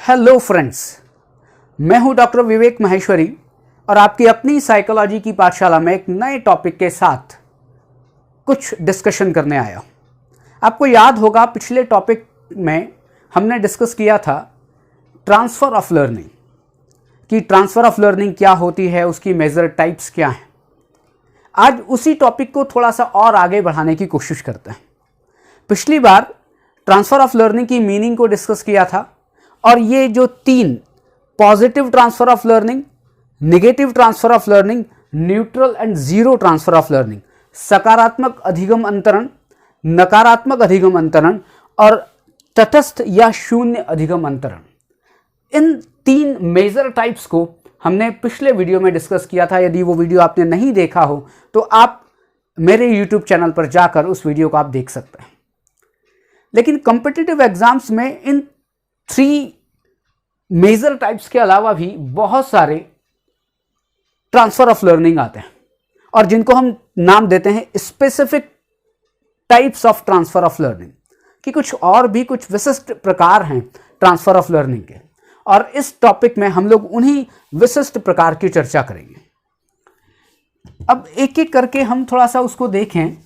Hello friends, मैं हूं doctor विवेक महेश्वरी और आपकी अपनी साइकोलॉजी की पाठशाला में एक नए टॉपिक के साथ कुछ डिस्कशन करने आया। आपको याद होगा पिछले टॉपिक में हमने डिस्कस किया था ट्रांसफ़र ऑफ लर्निंग कि ट्रांसफ़र ऑफ लर्निंग क्या होती है, उसकी मेजर टाइप्स क्या हैं। आज उसी टॉपिक को थोड़ा सा और आगे बढ़ाने की कोशिश करते हैं। पिछली बार ट्रांसफ़र ऑफ लर्निंग की मीनिंग को डिस्कस किया था और ये जो तीन positive transfer of learning, negative transfer of learning, neutral and zero transfer of learning, सकारात्मक अधिगम अंतरण, नकारात्मक अधिगम अंतरण और तटस्थ या शून्य अधिगम अंतरण, इन तीन मेजर टाइप्स को हमने पिछले वीडियो में डिस्कस किया था। यदि वो वीडियो आपने नहीं देखा हो तो आप मेरे यूट्यूब चैनल पर जाकर उस वीडियो को आप देख सकते हैं। लेकिन कॉम्पिटिटिव एग्जाम्स में इन थ्री मेजर टाइप्स के अलावा भी बहुत सारे ट्रांसफर ऑफ लर्निंग आते हैं और जिनको हम नाम देते हैं specific types of transfer of learning, कि कुछ और भी कुछ विशिष्ट प्रकार हैं ट्रांसफर ऑफ लर्निंग के। और इस टॉपिक में हम लोग उन्हीं विशिष्ट प्रकार की चर्चा करेंगे। अब एक एक करके हम थोड़ा सा उसको देखें।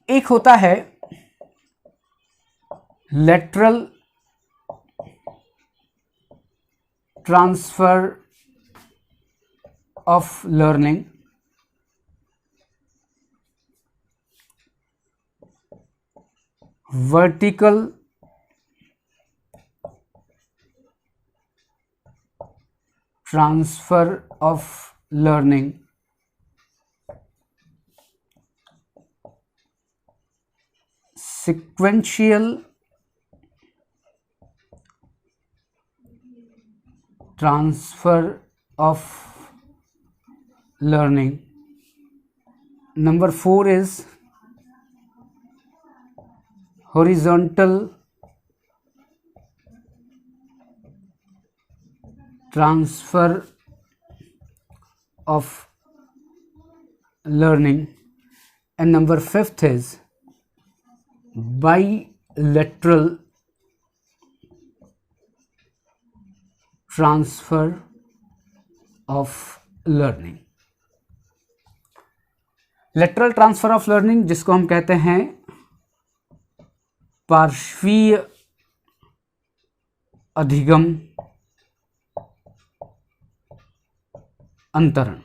एक होता है lateral transfer of learning, vertical transfer of learning, sequential transfer of learning. Number 4 is horizontal transfer of learning, and number 5th is bilateral transfer of learning. Lateral transfer of learning, जिसको हम कहते हैं पार्श्वीय अधिगम अंतरण।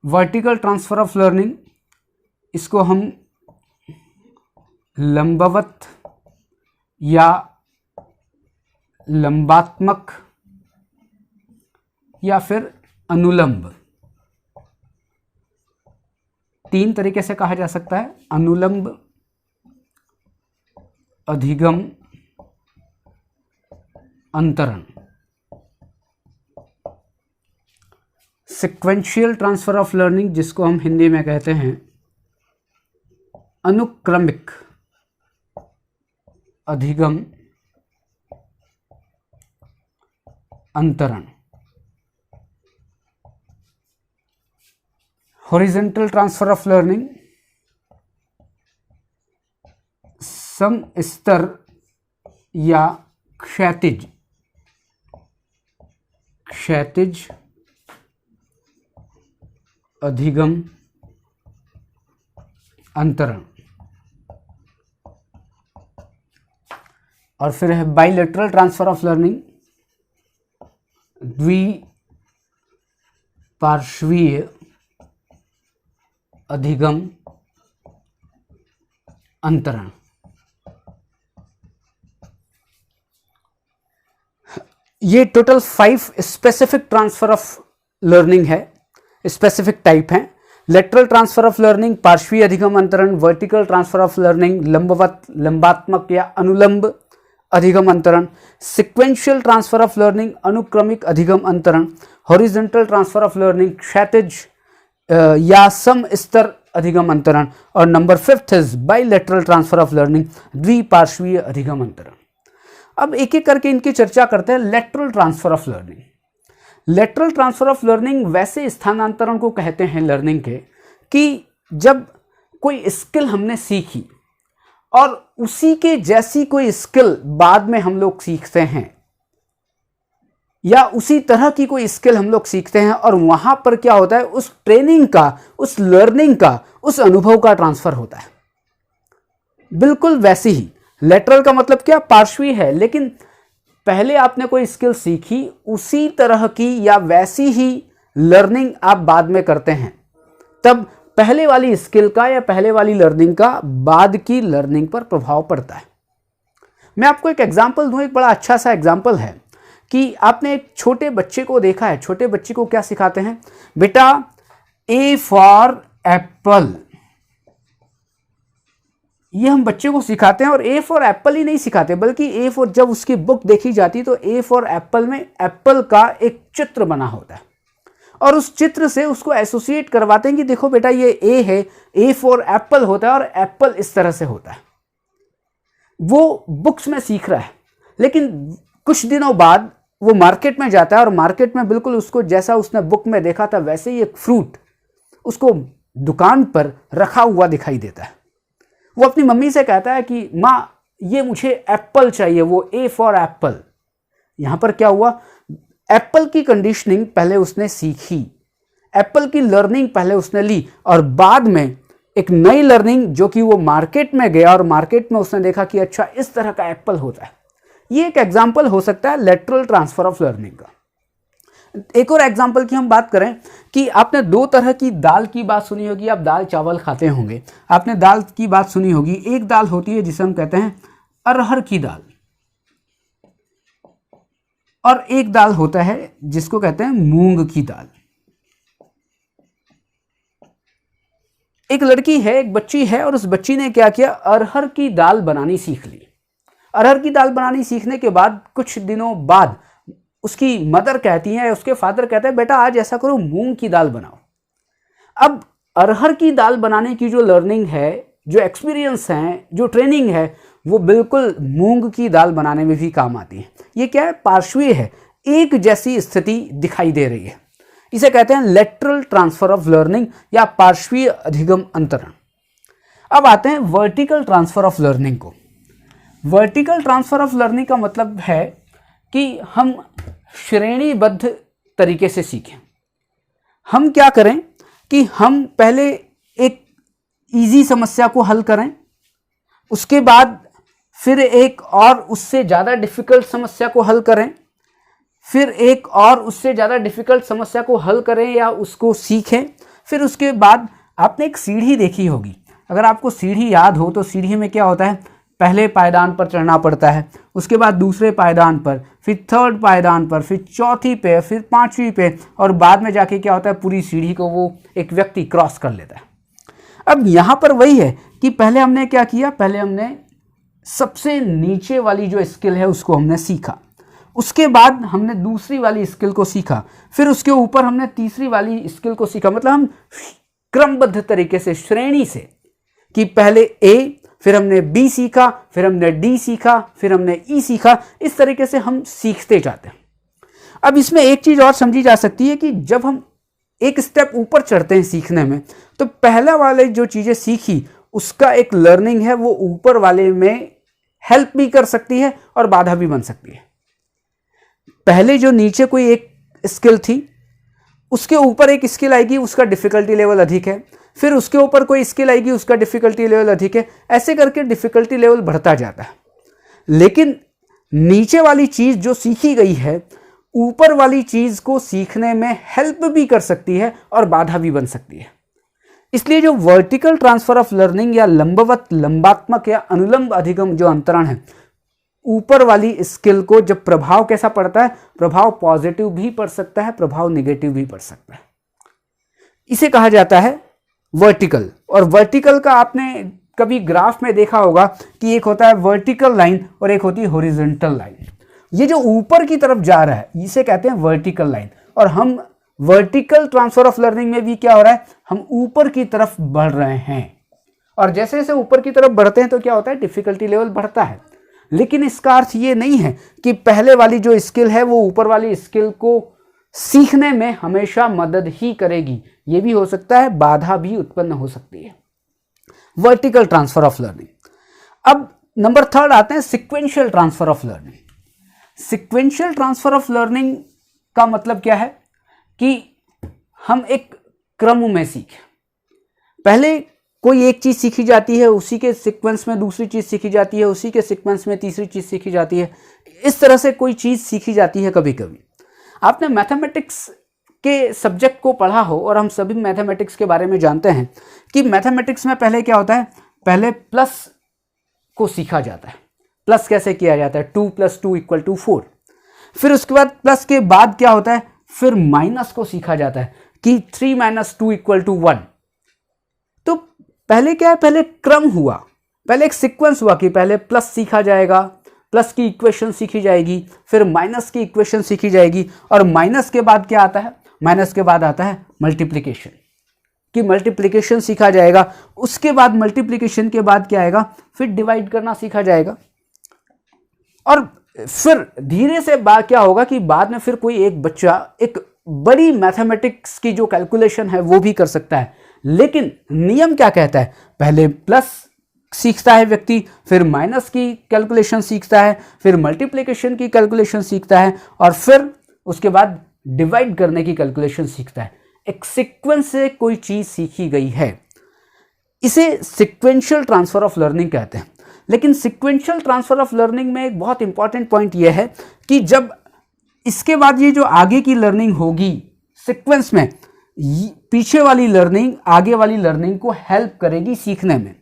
वर्टिकल ट्रांसफर ऑफ लर्निंग, इसको हम लंबवत या लंबात्मक या फिर अनुलंब, तीन तरीके से कहा जा सकता है। अनुलंब अधिगम अंतरण। सिक्वेंशियल ट्रांसफर ऑफ लर्निंग, जिसको हम हिंदी में कहते हैं अनुक्रमिक अधिगम अंतरण। हॉरिजॉन्टल ट्रांसफर ऑफ लर्निंग, समस्तर या क्षैतिज अधिगम अंतरण। और फिर है बाइलेटरल ट्रांसफर ऑफ लर्निंग, द्विपार्श्वीय अधिगम अंतरण। ये total 5 specific transfer of learning है, स्पेसिफिक टाइप हैं। लेटरल ट्रांसफर ऑफ लर्निंग पार्श्वीय अधिगम अंतरण, वर्टिकल ट्रांसफर ऑफ लर्निंग लंबवत लंबात्मक या अनुलंब अधिगम अंतरण, सिक्वेंशियल ट्रांसफर ऑफ लर्निंग अनुक्रमिक अधिगम अंतरण, हॉरिजॉन्टल ट्रांसफर ऑफ लर्निंग क्षैतिज या समस्तर अधिगम अंतरण, और number 5th is bilateral transfer of learning द्विपार्श्वीय अधिगम अंतरण। अब एक एक करके इनकी चर्चा करते हैं। Lateral transfer of learning, lateral transfer of learning वैसे स्थानांतरण को कहते हैं लर्निंग के कि जब कोई स्किल हमने सीखी और उसी के जैसी कोई स्किल बाद में हम लोग सीखते हैं, या उसी तरह की कोई स्किल हम लोग सीखते हैं और वहां पर क्या होता है, उस ट्रेनिंग का, उस लर्निंग का, उस अनुभव का ट्रांसफर होता है। बिल्कुल वैसे ही लेटरल का मतलब क्या, पार्श्वी है, लेकिन पहले आपने कोई स्किल सीखी, उसी तरह की या वैसी ही लर्निंग आप बाद में करते हैं, तब पहले वाली स्किल का या पहले वाली लर्निंग का बाद की लर्निंग पर प्रभाव पड़ता है। मैं आपको एक एग्जांपल दूं, एक बड़ा अच्छा सा एग्जांपल है कि आपने एक छोटे बच्चे को देखा है, छोटे बच्चे को क्या सिखाते हैं, बेटा ए फॉर एप्पल, ये हम बच्चे को सिखाते हैं। और ए फॉर एप्पल ही नहीं सिखाते, बल्कि ए फॉर, जब उसकी बुक देखी जाती तो ए फॉर एप्पल में एप्पल का एक चित्र बना होता है और उस चित्र से उसको एसोसिएट करवाते हैं कि देखो बेटा ये ए है, ए फॉर एप्पल होता है और एप्पल इस तरह से होता है। वो बुक्स में सीख रहा है, लेकिन कुछ दिनों बाद वो मार्केट में जाता है और मार्केट में बिल्कुल उसको जैसा उसने बुक में देखा था वैसे ही एक फ्रूट उसको दुकान पर रखा हुआ दिखाई देता है। वो अपनी मम्मी से कहता है कि माँ ये मुझे एप्पल चाहिए, वो ए फॉर एप्पल। यहां पर क्या हुआ, एप्पल की कंडीशनिंग पहले उसने सीखी, एप्पल की लर्निंग पहले उसने ली और बाद में एक नई लर्निंग, जो कि वो मार्केट में गया और मार्केट में उसने देखा कि अच्छा इस तरह का एप्पल होता है। ये एक एग्जाम्पल हो सकता है लेटरल ट्रांसफर ऑफ लर्निंग का। एक और एग्जाम्पल की हम बात करें कि आपने दो तरह की दाल की बात सुनी होगी, आप दाल चावल खाते होंगे, आपने दाल की बात सुनी होगी। एक दाल होती है जिसे हम कहते हैं अरहर की दाल, और एक दाल होता है जिसको कहते हैं मूंग की दाल। एक लड़की है, एक बच्ची है, और उस बच्ची ने क्या किया, अरहर की दाल बनानी सीख ली। अरहर की दाल बनानी सीखने के बाद कुछ दिनों बाद उसकी मदर कहती है, उसके फादर कहते हैं बेटा आज ऐसा करो मूंग की दाल बनाओ। अब अरहर की दाल बनाने की जो लर्निंग है, जो एक्सपीरियंस है, जो ट्रेनिंग है, वो बिल्कुल मूंग की दाल बनाने में भी काम आती है। ये क्या है, पार्श्वीय है, एक जैसी स्थिति दिखाई दे रही है। इसे कहते हैं लेटरल ट्रांसफर ऑफ लर्निंग या पार्श्वीय अधिगम अंतरण। अब आते हैं वर्टिकल ट्रांसफर ऑफ लर्निंग को। वर्टिकल ट्रांसफर ऑफ लर्निंग का मतलब है कि हम श्रेणीबद्ध तरीके से सीखें। हम क्या करें कि हम पहले एक इजी समस्या को हल करें, उसके बाद फिर एक और उससे ज़्यादा डिफिकल्ट समस्या को हल करें, फिर एक और उससे ज़्यादा डिफिकल्ट समस्या को हल करें या उसको सीखें। फिर उसके बाद आपने एक सीढ़ी देखी होगी, अगर आपको सीढ़ी याद हो तो सीढ़ी में क्या होता है, पहले पायदान पर चढ़ना पड़ता है, उसके बाद दूसरे पायदान पर, फिर थर्ड पायदान पर, फिर चौथी पे, फिर पांचवी पे, और बाद में जाके क्या होता है, पूरी सीढ़ी को वो एक व्यक्ति क्रॉस कर लेता है। अब यहाँ पर वही है कि पहले हमने क्या किया, पहले हमने सबसे नीचे वाली जो स्किल है उसको हमने सीखा, उसके बाद हमने दूसरी वाली स्किल को सीखा, फिर उसके ऊपर हमने तीसरी वाली स्किल को सीखा। मतलब हम क्रमबद्ध तरीके से, श्रेणी से, कि पहले ए, फिर हमने बी सीखा, फिर हमने डी सीखा, फिर हमने ई सीखा। इस तरीके से हम सीखते जाते हैं। अब इसमें एक चीज और समझी जा सकती है कि जब हम एक स्टेप ऊपर चढ़ते हैं सीखने में, तो पहला वाले जो चीजें सीखी उसका एक लर्निंग है, वो ऊपर वाले में हेल्प भी कर सकती है और बाधा भी बन सकती है। पहले जो नीचे कोई एक स्किल थी, उसके ऊपर एक स्किल आएगी, उसका डिफिकल्टी लेवल अधिक है, फिर उसके ऊपर कोई स्किल आएगी, उसका डिफिकल्टी लेवल अधिक है, ऐसे करके डिफिकल्टी लेवल बढ़ता जाता है। लेकिन नीचे वाली चीज जो सीखी गई है, ऊपर वाली चीज को सीखने में हेल्प भी कर सकती है और बाधा भी बन सकती है। इसलिए जो वर्टिकल ट्रांसफर ऑफ लर्निंग या लंबवत, लंबात्मक या अनुलंब अधिगम जो अंतरण है, ऊपर वाली स्किल को जब प्रभाव कैसा पड़ता है, प्रभाव पॉजिटिव भी पड़ सकता है, प्रभाव नेगेटिव भी पड़ सकता है। इसे कहा जाता है वर्टिकल। और वर्टिकल का आपने कभी ग्राफ में देखा होगा कि एक होता है वर्टिकल लाइन और एक होती है हॉरिजॉन्टल लाइन। ये जो ऊपर की तरफ जा रहा है इसे कहते हैं वर्टिकल लाइन। और हम वर्टिकल ट्रांसफर ऑफ लर्निंग में भी क्या हो रहा है, हम ऊपर की तरफ बढ़ रहे हैं। और जैसे जैसे ऊपर की तरफ बढ़ते हैं तो क्या होता है, डिफिकल्टी लेवल बढ़ता है। लेकिन इसका अर्थ ये नहीं है कि पहले वाली जो स्किल है वो ऊपर वाली स्किल को सीखने में हमेशा मदद ही करेगी। ये भी हो सकता है बाधा भी उत्पन्न हो सकती है। Vertical transfer of learning. अब नंबर थर्ड आते हैं sequential transfer of learning. Sequential transfer of learning का मतलब क्या है कि हम एक क्रम में सीखें। पहले कोई एक चीज सीखी जाती है, उसी के सीक्वेंस में दूसरी चीज सीखी जाती है, उसी के सीक्वेंस में तीसरी चीज सीखी जाती है। इस तरह से कोई चीज सीखी जाती है। कभी कभी आपने मैथमेटिक्स के सब्जेक्ट को पढ़ा हो, और हम सभी मैथमेटिक्स के बारे में जानते हैं कि मैथमेटिक्स में पहले क्या होता है, पहले प्लस को सीखा जाता है। प्लस कैसे किया जाता है, 2 + 2 = 4। फिर उसके बाद प्लस के बाद क्या होता है, फिर माइनस को सीखा जाता है कि 3 - 2 = 1। तो पहले क्या है, पहले क्रम हुआ, पहले एक सीक्वेंस हुआ कि पहले प्लस सीखा जाएगा, प्लस की इक्वेशन सीखी जाएगी, फिर माइनस की इक्वेशन सीखी जाएगी, और माइनस के बाद क्या आता है, माइनस के बाद आता है मल्टीप्लिकेशन, कि मल्टीप्लिकेशन सीखा जाएगा। उसके बाद मल्टीप्लिकेशन के बाद क्या आएगा, फिर डिवाइड करना सीखा जाएगा। और फिर धीरे से बाद क्या होगा कि बाद में फिर कोई एक बच्चा एक बड़ी मैथमेटिक्स की जो कैलकुलेशन है वो भी कर सकता है। लेकिन नियम क्या कहता है, पहले प्लस सीखता है व्यक्ति, फिर माइनस की कैलकुलेशन सीखता है, फिर मल्टीप्लिकेशन की कैलकुलेशन सीखता है, और फिर उसके बाद डिवाइड करने की कैलकुलेशन सीखता है। एक सीक्वेंस से कोई चीज सीखी गई है, इसे सीक्वेंशियल ट्रांसफर ऑफ लर्निंग कहते हैं। लेकिन सीक्वेंशियल ट्रांसफर ऑफ लर्निंग में एक बहुत इंपॉर्टेंट पॉइंट यह है कि जब इसके बाद ये जो आगे की लर्निंग होगी सीक्वेंस में, पीछे वाली लर्निंग आगे वाली लर्निंग को हेल्प करेगी सीखने में।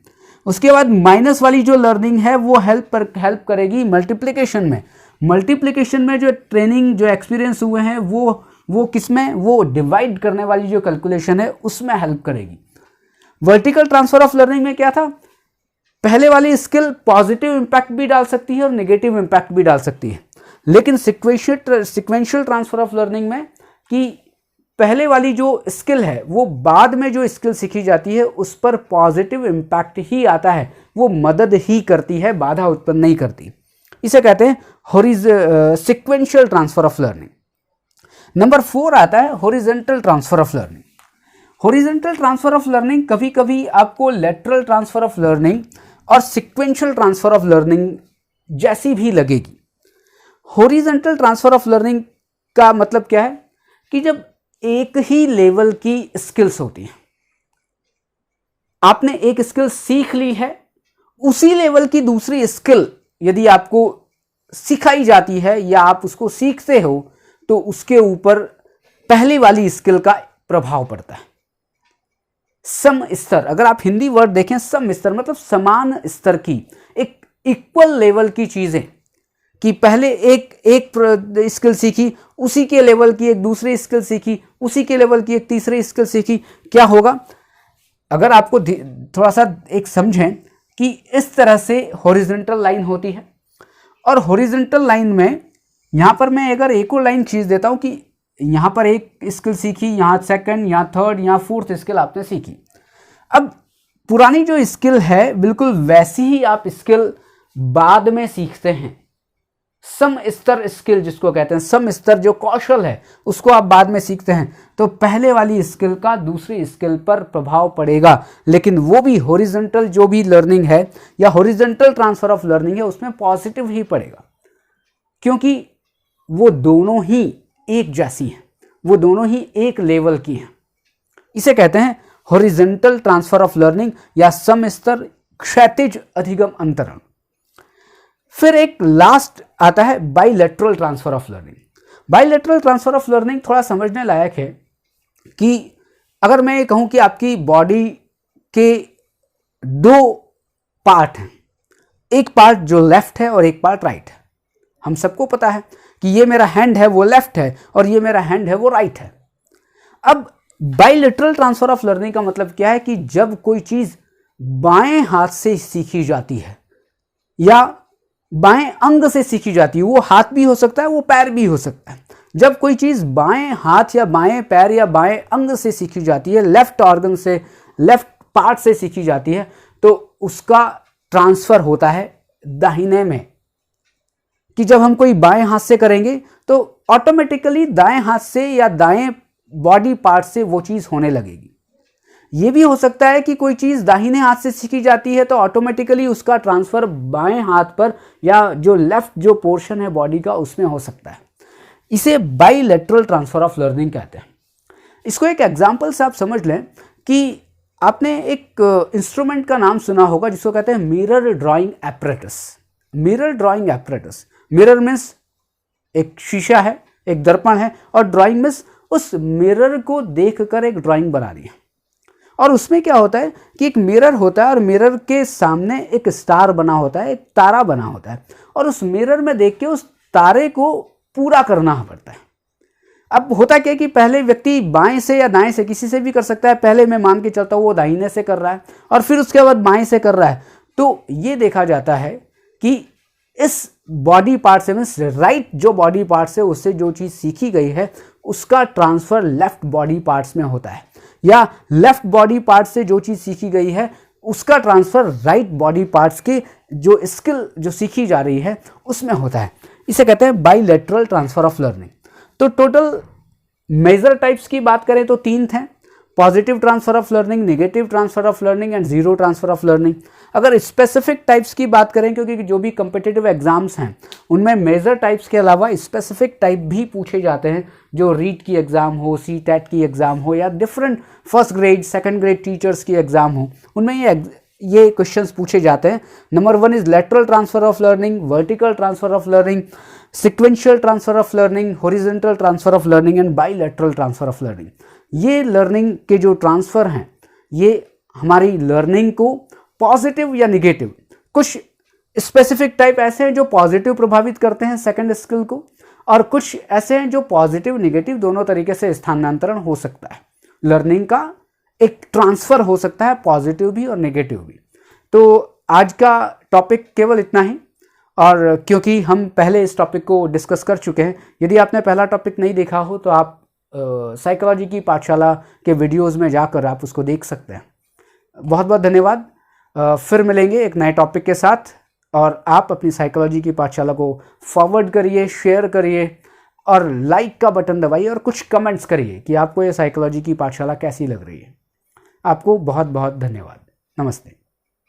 उसके बाद माइनस वाली जो लर्निंग है वो हेल्प करेगी मल्टीप्लिकेशन में। मल्टीप्लिकेशन में जो ट्रेनिंग जो एक्सपीरियंस हुए हैं वो किसमें, वो डिवाइड करने वाली जो कैलकुलेशन है उसमें हेल्प करेगी। वर्टिकल ट्रांसफर ऑफ लर्निंग में क्या था, पहले वाली स्किल पॉजिटिव इंपैक्ट भी डाल सकती है और नेगेटिव इंपैक्ट भी डाल सकती है। लेकिन सिक्वेंशियल ट्रांसफर ऑफ लर्निंग में कि पहले वाली जो स्किल है वो बाद में जो स्किल सीखी जाती है उस पर पॉजिटिव इंपैक्ट ही आता है, वो मदद ही करती है, बाधा उत्पन्न नहीं करती। इसे कहते हैं sequential transfer of learning. Number 4 आता है horizontal transfer of learning. Horizontal transfer of learning कभी कभी आपको लेटरल ट्रांसफर ऑफ लर्निंग और सिक्वेंशियल ट्रांसफर ऑफ लर्निंग जैसी भी लगेगी। हॉरिजॉन्टल ट्रांसफर ऑफ लर्निंग का मतलब क्या है कि जब एक ही लेवल की स्किल्स होती हैं, आपने एक स्किल सीख ली है, उसी लेवल की दूसरी स्किल यदि आपको सिखाई जाती है या आप उसको सीखते हो तो उसके ऊपर पहली वाली स्किल का प्रभाव पड़ता है। सम स्तर, अगर आप हिंदी वर्ड देखें, सम स्तर मतलब समान स्तर की, एक इक्वल लेवल की चीजें, कि पहले एक स्किल सीखी, उसी के लेवल की एक दूसरी स्किल सीखी, उसी के लेवल की एक तीसरी स्किल सीखी। क्या होगा, अगर आपको थोड़ा सा एक समझें कि इस तरह से हॉरिजॉन्टल लाइन होती है, और हॉरिजॉन्टल लाइन में यहां पर मैं अगर एक और लाइन खींच देता हूं कि यहां पर एक स्किल सीखी, यहां सेकंड, यहां थर्ड, यहां फोर्थ स्किल आपने सीखी। अब पुरानी जो स्किल है बिल्कुल वैसी ही आप स्किल बाद में सीखते हैं। सम स्तर स्किल जिसको कहते हैं, सम स्तर जो कौशल है उसको आप बाद में सीखते हैं, तो पहले वाली स्किल का दूसरी स्किल पर प्रभाव पड़ेगा। लेकिन वो भी हॉरिजॉन्टल जो भी लर्निंग है या हॉरिजॉन्टल ट्रांसफर ऑफ लर्निंग है उसमें पॉजिटिव ही पड़ेगा, क्योंकि वो दोनों ही एक जैसी हैं, वो दोनों ही एक लेवल की हैं। इसे कहते हैं हॉरिजॉन्टल ट्रांसफर ऑफ लर्निंग या सम स्तर क्षैतिज अधिगम अंतरण। फिर एक लास्ट आता है bilateral transfer of learning. Bilateral transfer of learning थोड़ा समझने लायक है कि अगर मैं ये कहूं कि आपकी बॉडी के 2 पार्ट हैं, एक पार्ट जो लेफ्ट है और एक पार्ट राइट है। हम सबको पता है कि ये मेरा हैंड है वो लेफ्ट है और ये मेरा हैंड है वो राइट है। अब बाइलेटरल ट्रांसफर ऑफ लर्निंग का मतलब क्या है कि जब कोई चीज बाएं हाथ से सीखी जाती है या बाएं अंग से सीखी जाती है, वो हाथ भी हो सकता है, वो पैर भी हो सकता है। जब कोई चीज बाएं हाथ या बाएं पैर या बाएं अंग से सीखी जाती है, लेफ्ट ऑर्गन से, लेफ्ट पार्ट से सीखी जाती है, तो उसका ट्रांसफर होता है दाहिने में। कि जब हम कोई बाएं हाथ से करेंगे तो ऑटोमेटिकली दाएं हाथ से या दाएं बॉडी पार्ट से वो चीज होने लगेगी। ये भी हो सकता है कि कोई चीज़ दाहिने हाथ से सीखी जाती है तो ऑटोमेटिकली उसका ट्रांसफ़र बाएं हाथ पर या जो लेफ्ट जो पोर्शन है बॉडी का उसमें हो सकता है। इसे बाइलेटरल ट्रांसफ़र ऑफ लर्निंग कहते हैं। इसको एक एग्जाम्पल से आप समझ लें कि आपने एक इंस्ट्रूमेंट का नाम सुना होगा जिसको कहते हैं mirror drawing apparatus. Mirror drawing apparatus, mirror means एक शीशा है, एक दर्पण है, और ड्राइंग मीन्स उस मिरर को देखकर एक ड्राइंग बनानी है। और उसमें क्या होता है कि एक मिरर होता है और मिरर के सामने एक स्टार बना होता है, एक तारा बना होता है, और उस मिरर में देख के उस तारे को पूरा करना पड़ता है। अब होता क्या है कि पहले व्यक्ति बाएं से या दाएं से किसी से भी कर सकता है। पहले मैं मान के चलता हूँ वो दाहिने से कर रहा है और फिर उसके बाद बाएं से कर रहा है, तो ये देखा जाता है कि इस बॉडी पार्ट से मीन्स राइट जो बॉडी पार्ट से उससे जो चीज़ सीखी गई है उसका ट्रांसफ़र लेफ्ट बॉडी पार्ट्स में होता है, या लेफ्ट बॉडी पार्ट से जो चीज़ सीखी गई है उसका ट्रांसफ़र राइट बॉडी पार्ट्स के जो स्किल जो सीखी जा रही है उसमें होता है। इसे कहते हैं बाइलेटरल ट्रांसफ़र ऑफ लर्निंग। तो टोटल मेजर टाइप्स की बात करें तो 3 थे: positive transfer of learning, negative transfer of learning and zero transfer of learning. अगर स्पेसिफिक टाइप्स की बात करें, क्योंकि जो भी कम्पिटिटिव एग्जाम्स हैं उनमें मेजर टाइप्स के अलावा स्पेसिफिक टाइप भी पूछे जाते हैं, जो रीट की एग्ज़ाम हो, CTET की एग्ज़ाम हो, या different first grade second grade teachers की एग्ज़ाम हो, उनमें ये क्वेश्चंस पूछे जाते हैं। Number 1 is lateral transfer of learning, vertical transfer of learning, sequential transfer of learning, horizontal transfer of learning and bilateral transfer of learning. ये learning के जो ट्रांसफ़र हैं ये हमारी लर्निंग को पॉजिटिव या निगेटिव, कुछ स्पेसिफिक टाइप ऐसे हैं जो पॉजिटिव प्रभावित करते हैं सेकंड स्किल को, और कुछ ऐसे हैं जो पॉजिटिव निगेटिव दोनों तरीके से स्थानांतरण हो सकता है। लर्निंग का एक ट्रांसफ़र हो सकता है, पॉजिटिव भी और नेगेटिव भी। तो आज का टॉपिक केवल इतना ही, और क्योंकि हम पहले इस टॉपिक को डिस्कस कर चुके हैं, यदि आपने पहला टॉपिक नहीं देखा हो तो आप साइकोलॉजी की पाठशाला के वीडियोस में जाकर आप उसको देख सकते हैं। बहुत बहुत धन्यवाद। फिर मिलेंगे एक नए टॉपिक के साथ, और आप अपनी साइकोलॉजी की पाठशाला को फॉरवर्ड करिए, शेयर करिए और लाइक का बटन दबाइए और कुछ कमेंट्स करिए कि आपको ये साइकोलॉजी की पाठशाला कैसी लग रही है। आपको बहुत बहुत धन्यवाद। नमस्ते।